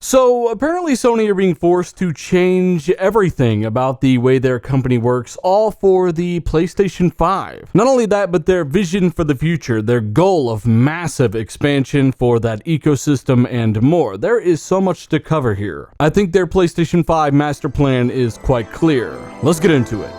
So apparently Sony are being forced to change everything about the way their company works, all for the PlayStation 5. Not only that, but their vision for the future, their goal of massive expansion for that ecosystem and more. There is so much to cover here. I think their PlayStation 5 master plan is quite clear. Let's get into it.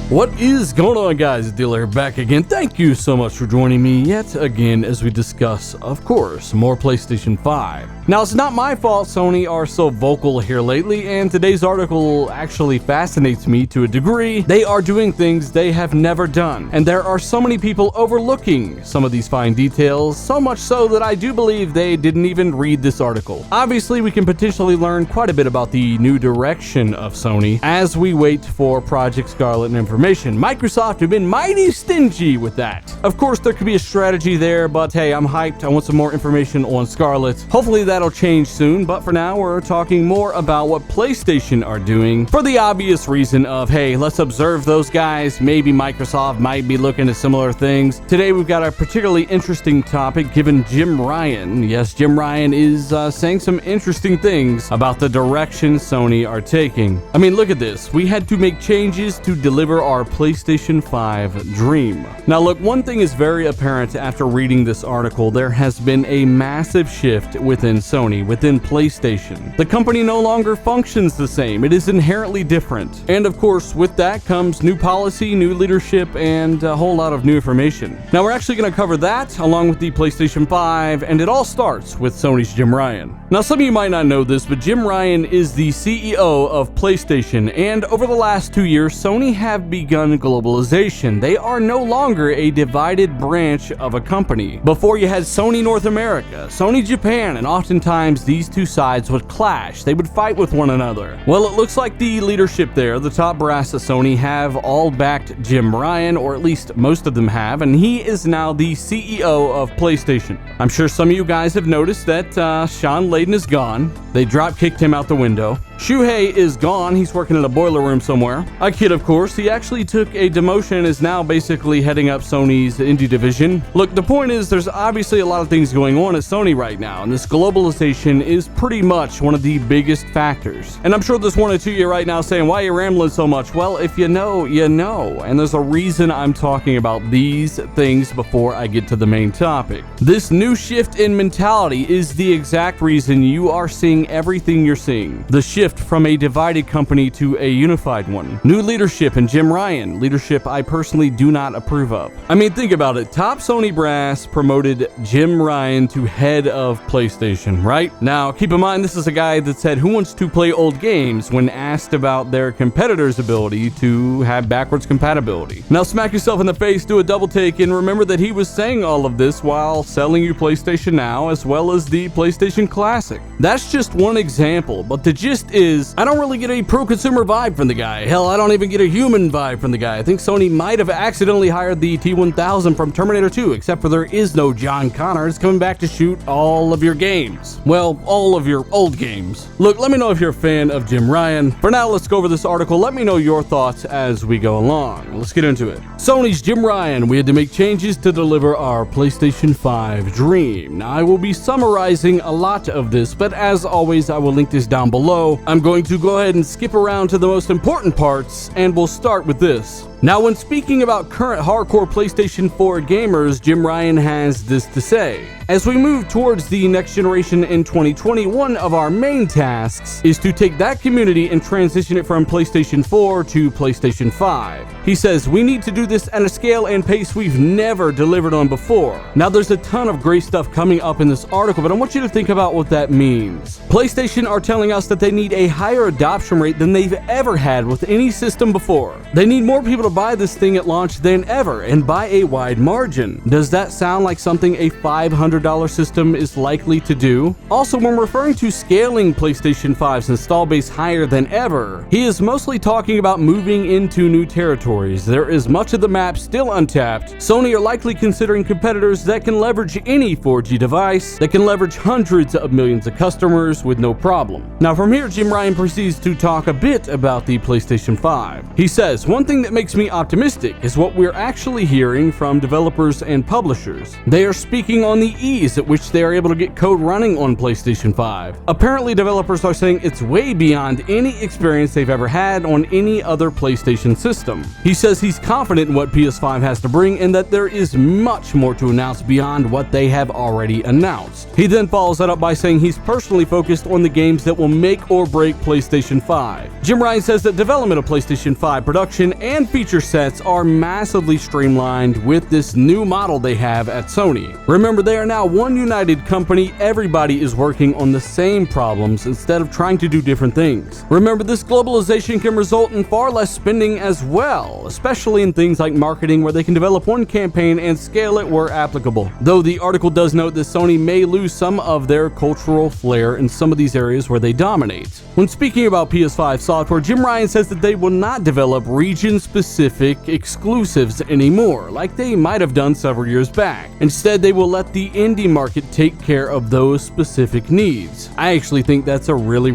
What is going on, guys? Dealer back again. Thank you so much for joining me yet again as we discuss, of course, more PlayStation 5. Now, it's not my fault Sony are so vocal here lately, and today's article actually fascinates me to a degree. They are doing things they have never done, and there are so many people overlooking some of these fine details, so much so that I do believe they didn't even read this article. Obviously, we can potentially learn quite a bit about the new direction of Sony as we wait for Project Scarlett and information. Microsoft have been mighty stingy with that. Of course, there could be a strategy there, but hey, I'm hyped. I want some more information on Scarlett. Hopefully that'll change soon, but for now, we're talking more about what PlayStation are doing for the obvious reason of, hey, let's observe those guys. Maybe Microsoft might be looking at similar things. Today, we've got a particularly interesting topic given Jim Ryan. Yes, Jim Ryan is saying some interesting things about the direction Sony are taking. I mean, look at this. We had to make changes to deliver our PlayStation 5 dream. Now look, one thing is very apparent after reading this article. There has been a massive shift within Sony, within PlayStation. The company no longer functions the same. It is inherently different. And of course, with that comes new policy, new leadership, and a whole lot of new information. Now we're actually going to cover that along with the PlayStation 5, and it all starts with Sony's Jim Ryan. Now some of you might not know this, but Jim Ryan is the CEO of PlayStation, and over the last 2 years, Sony have begun globalization. They are no longer a divided branch of a company. Before, you had Sony North America, Sony Japan, and oftentimes these two sides would clash. They would fight with one another. Well, it looks like the leadership there, the top brass at Sony, have all backed Jim Ryan, or at least most of them have, and he is now the CEO of PlayStation. I'm sure some of you guys have noticed that Sean Layden is gone. They drop-kicked him out the window. Shuhei is gone. He's working in a boiler room somewhere. A kid, of course. He actually took a demotion and is now basically heading up Sony's indie division. Look, the point is there's obviously a lot of things going on at Sony right now, and this globalization is pretty much one of the biggest factors. And I'm sure there's one or two of you right now saying, why are you rambling so much? Well, if you know, you know. And there's a reason I'm talking about these things before I get to the main topic. This new shift in mentality is the exact reason you are seeing everything you're seeing. The shift from a divided company to a unified one. New leadership in Jim Ryan, leadership I personally do not approve of. I mean, think about it. Top Sony brass promoted Jim Ryan to head of PlayStation, right? Now, keep in mind, this is a guy that said, who wants to play old games when asked about their competitors' ability to have backwards compatibility. Now, smack yourself in the face, do a double take, and remember that he was saying all of this while selling you PlayStation Now as well as the PlayStation Classic. That's just one example, but the gist is, I don't really get a pro-consumer vibe from the guy. Hell, I don't even get a human vibe from the guy. I think Sony might have accidentally hired the T-1000 from Terminator 2, except for there is no John Connor. It's coming back to shoot all of your games. Well, all of your old games. Look, let me know if you're a fan of Jim Ryan. For now, let's go over this article. Let me know your thoughts as we go along. Let's get into it. Sony's Jim Ryan, we had to make changes to deliver our PlayStation 5 dream. Now, I will be summarizing a lot of this, but as always, I will link this down below. I'm going to go ahead and skip around to the most important parts, and we'll start with this. Now, when speaking about current hardcore PlayStation 4 gamers, Jim Ryan has this to say. As we move towards the next generation in 2020, one of our main tasks is to take that community and transition it from PlayStation 4 to PlayStation 5. He says, we need to do this at a scale and pace we've never delivered on before. Now, there's a ton of great stuff coming up in this article, but I want you to think about what that means. PlayStation are telling us that they need a higher adoption rate than they've ever had with any system before. They need more people to buy this thing at launch than ever, and by a wide margin. Does that sound like something a $500 system is likely to do? Also, when referring to scaling PlayStation 5's install base higher than ever, he is mostly talking about moving into new territories. There is much of the map still untapped. Sony are likely considering competitors that can leverage any 4G device, that can leverage hundreds of millions of customers with no problem. Now from here, Jim Ryan proceeds to talk a bit about the PlayStation 5. He says, one thing that makes makes me optimistic is what we're actually hearing from developers and publishers. They are speaking on the ease at which they are able to get code running on PlayStation 5. Apparently, developers are saying it's way beyond any experience they've ever had on any other PlayStation system. He says he's confident in what PS5 has to bring and that there is much more to announce beyond what they have already announced. He then follows that up by saying he's personally focused on the games that will make or break PlayStation 5. Jim Ryan says that development of PlayStation 5 production and feature sets are massively streamlined with this new model they have at Sony. Remember, they are now one united company. Everybody is working on the same problems instead of trying to do different things. Remember, this globalization can result in far less spending as well, especially in things like marketing, where they can develop one campaign and scale it where applicable. Though the article does note that Sony may lose some of their cultural flair in some of these areas where they dominate. When speaking about PS5 software, Jim Ryan says that they will not develop region-specific exclusives anymore, like they might have done several years back. Instead, they will let the indie market take care of those specific needs. I actually think that's a really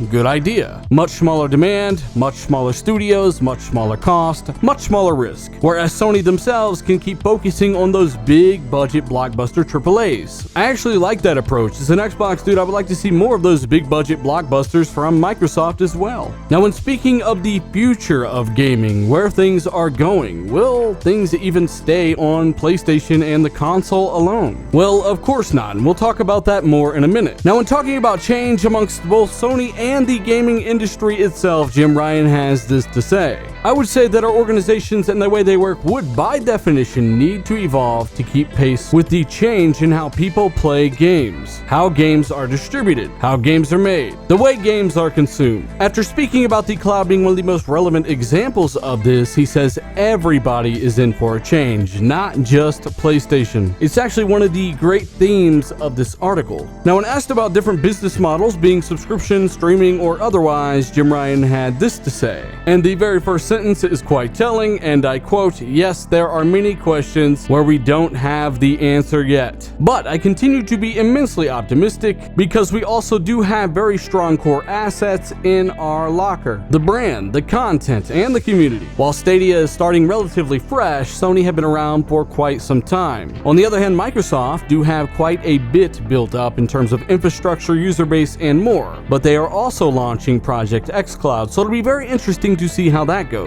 good idea. Much smaller demand, much smaller studios, much smaller cost, much smaller risk. Whereas Sony themselves can keep focusing on those big budget blockbuster AAAs. I actually like that approach. As an Xbox dude, I would like to see more of those big budget blockbusters from Microsoft as well. Now, when speaking of the future of gaming, where things are going, will things even stay on PlayStation and the console alone? Well, of course not, and we'll talk about that more in a minute. Now, when talking about change amongst both Sony and the gaming industry itself, Jim Ryan has this to say. I would say that our organizations and the way they work would, by definition, need to evolve to keep pace with the change in how people play games, how games are distributed, how games are made, the way games are consumed. After speaking about the cloud being one of the most relevant examples of this, he says everybody is in for a change, not just PlayStation. It's actually one of the great themes of this article. Now, when asked about different business models, being subscription, streaming, or otherwise, Jim Ryan had this to say. And the very first sentence is quite telling, and I quote, "Yes, there are many questions where we don't have the answer yet. But I continue to be immensely optimistic because we also do have very strong core assets in our locker. The brand, the content, and the community. While Stadia is starting relatively fresh, Sony have been around for quite some time. On the other hand, Microsoft do have quite a bit built up in terms of infrastructure, user base, and more. But they are also launching Project xCloud, so it'll be very interesting to see how that goes.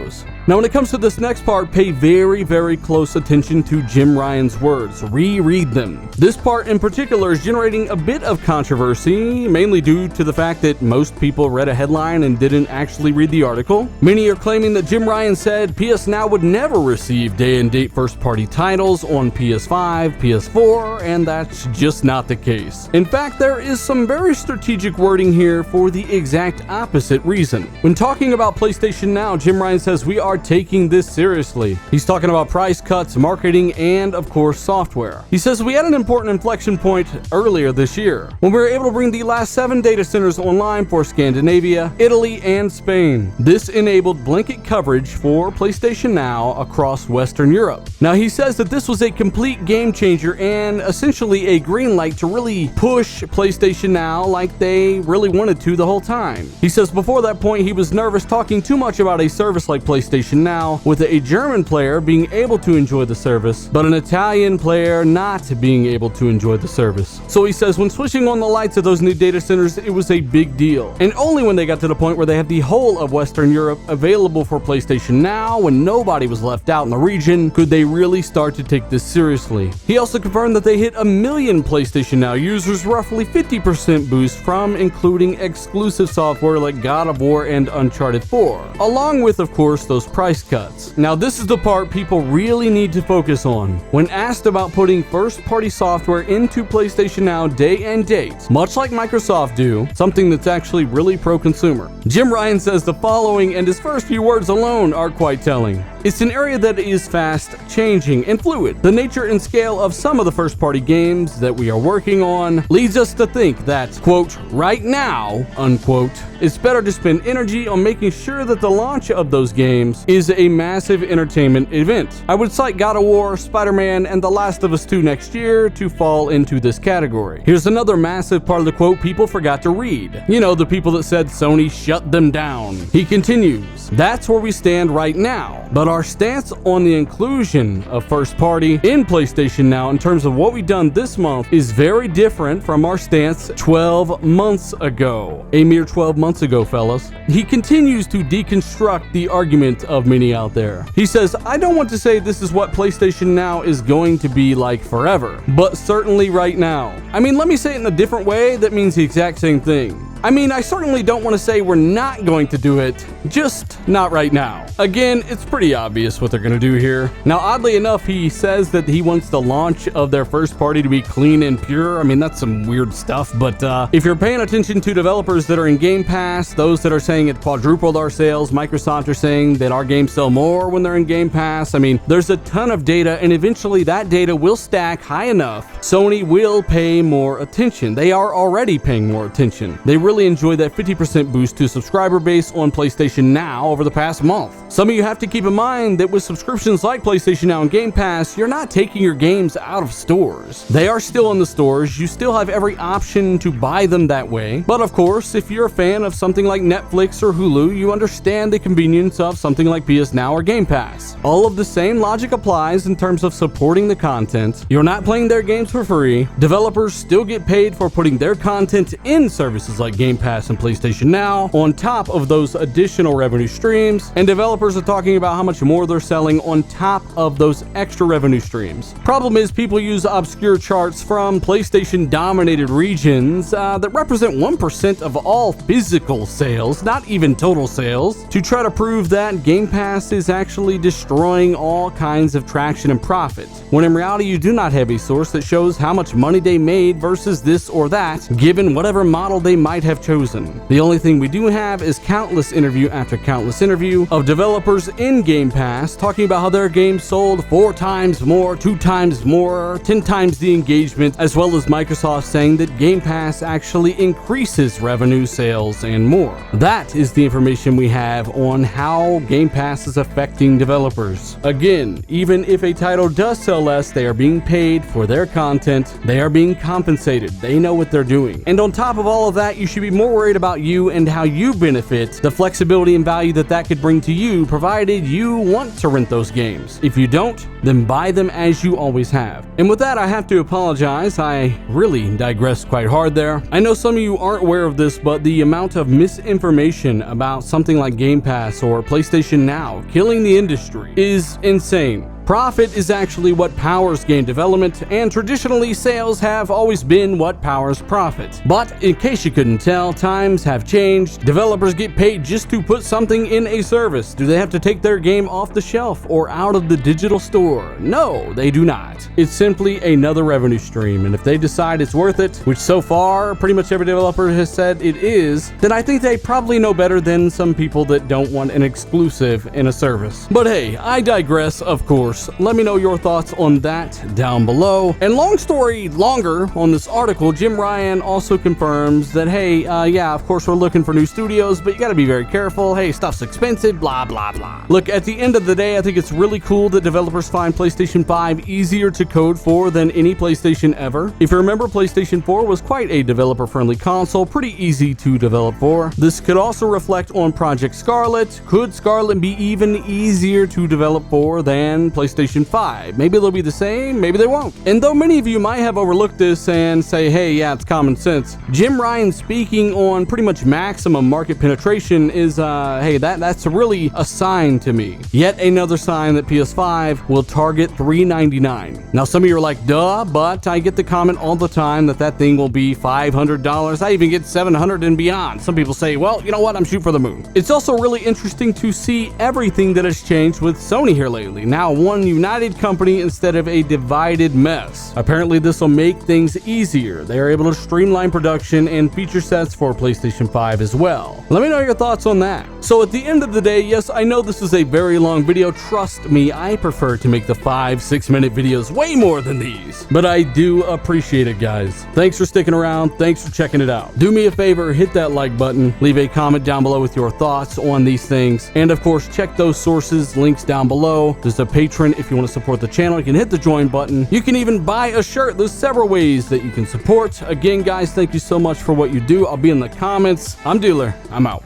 Now, when it comes to this next part, pay very close attention to Jim Ryan's words. Reread them. This part in particular is generating a bit of controversy, mainly due to the fact that most people read a headline and didn't actually read the article. Many are claiming that Jim Ryan said PS Now would never receive day-and-date first-party titles on PS5, PS4, and that's just not the case. In fact, there is some very strategic wording here for the exact opposite reason. When talking about PlayStation Now, Jim Ryan says we are taking this seriously. He's talking about price cuts, marketing, and of course software. He says we had an important inflection point earlier this year when we were able to bring the last 7 data centers online for Scandinavia, Italy, and Spain. This enabled blanket coverage for PlayStation Now across Western Europe. Now, he says that this was a complete game changer and essentially a green light to really push PlayStation Now like they really wanted to the whole time. He says before that point he was nervous talking too much about a service like PlayStation Now with a German player being able to enjoy the service, but an Italian player not being able to enjoy the service. So he says when switching on the lights of those new data centers, it was a big deal. And only when they got to the point where they have the whole of Western Europe available for PlayStation Now, when nobody was left out in the region, could they really start to take this seriously. He also confirmed that they hit 1 million PlayStation Now users, roughly 50% boost from including exclusive software like God of War and Uncharted 4, along with, of course, those price cuts. Now, this is the part people really need to focus on. When asked about putting first-party software into PlayStation Now day and date, much like Microsoft do, something that's actually really pro-consumer, Jim Ryan says the following, and his first few words alone are quite telling. It's an area that is fast changing and fluid. The nature and scale of some of the first-party games that we are working on leads us to think that, quote, right now, unquote, it's better to spend energy on making sure that the launch of those games is a massive entertainment event. I would cite God of War, Spider-Man, and The Last of Us 2 next year to fall into this category. Here's another massive part of the quote people forgot to read. You know, the people that said Sony shut them down. He continues, that's where we stand right now, but our stance on the inclusion of First Party in PlayStation Now in terms of what we've done this month is very different from our stance 12 months ago. A mere 12 months ago, fellas. He continues to deconstruct the argument of many out there. He says, I don't want to say this is what PlayStation Now is going to be like forever, but certainly right now. I mean, let me say it in a different way that means the exact same thing. I mean, I certainly don't want to say we're not going to do it, just not right now. Again, it's pretty obvious what they're going to do here. Now, oddly enough, he says that he wants the launch of their first party to be clean and pure. I mean, that's some weird stuff, but if you're paying attention to developers that are in Game Pass, those that are saying it quadrupled our sales, Microsoft are saying that our games sell more when they're in Game Pass. I mean, there's a ton of data, and eventually that data will stack high enough. Sony will pay more attention. They are already paying more attention. They really enjoyed that 50% boost to subscriber base on PlayStation Now over the past month. Some of you have to keep in mind that with subscriptions like PlayStation Now and Game Pass, you're not taking your games out of stores. They are still in the stores. You still have every option to buy them that way. But of course, if you're a fan of something like Netflix or Hulu, you understand the convenience of something like PS Now or Game Pass. All of the same logic applies in terms of supporting the content. You're not playing their games for free. Developers still get paid for putting their content in services like Game Pass and PlayStation Now on top of those additional revenue streams, and developers are talking about how much more they're selling on top of those extra revenue streams. Problem is, people use obscure charts from PlayStation dominated regions that represent 1% of all physical sales, not even total sales, to try to prove that Game Pass is actually destroying all kinds of traction and profit, when in reality you do not have a source that shows how much money they made versus this or that, given whatever model they might have chosen. The only thing we do have is countless interview after countless interview of developers in Game Pass talking about how their games sold 4 times more, 2 times more, 10 times the engagement, as well as Microsoft saying that Game Pass actually increases revenue, sales, and more. That is the information we have on how Game Pass is affecting developers. Again, even if a title does sell less, they are being paid for their content. They are being compensated. They know what they're doing. And on top of all of that, you should be more worried about you and how you benefit, the flexibility and value that that could bring to you, provided you want to rent those games. If you don't, then buy them as you always have. And with that, I have to apologize. I really digressed quite hard there. I know some of you aren't aware of this, but the amount of misinformation about something like Game Pass or PlayStation Now killing the industry is insane. Profit is actually what powers game development, and traditionally sales have always been what powers profit. But in case you couldn't tell, times have changed. Developers get paid just to put something in a service. Do they have to take their game off the shelf or out of the digital store? No, they do not. It's simply another revenue stream, and if they decide it's worth it, which so far pretty much every developer has said it is, then I think they probably know better than some people that don't want an exclusive in a service. But hey, I digress, of course. Let me know your thoughts on that down below. And long story longer on this article, Jim Ryan also confirms that, hey, yeah, of course we're looking for new studios, but you gotta be very careful. Hey, stuff's expensive, blah, blah, blah. Look, at the end of the day, I think it's really cool that developers find PlayStation 5 easier to code for than any PlayStation ever. If you remember, PlayStation 4 was quite a developer-friendly console, pretty easy to develop for. This could also reflect on Project Scarlett. Could Scarlett be even easier to develop for than PlayStation 5? Maybe they'll be the same, maybe they won't. And though many of you might have overlooked this and say, hey, yeah, it's common sense, Jim Ryan speaking on pretty much maximum market penetration is, hey, that's really a sign to me. Yet another sign that PS5 will target $399. Now, some of you are like, duh, but I get the comment all the time that that thing will be $500. I even get $700 and beyond. Some people say, well, you know what, I'm shooting for the moon. It's also really interesting to see everything that has changed with Sony here lately. Now, one united company instead of a divided mess. Apparently, this will make things easier. They are able to streamline production and feature sets for PlayStation 5 as well. Let me know your thoughts on that. So at the end of the day, yes, I know this is a very long video. Trust me, I prefer to make the 5-6 minute videos way more than these. But I do appreciate it, guys. Thanks for sticking around. Thanks for checking it out. Do me a favor, hit that like button. Leave a comment down below with your thoughts on these things. And of course, check those sources, links down below. There's a Patreon if you want to support the channel. You can hit the join button. You can even buy a shirt. There's several ways that you can support. Again, guys, thank you so much for what you do. I'll be in the comments. I'm Dealer. I'm out.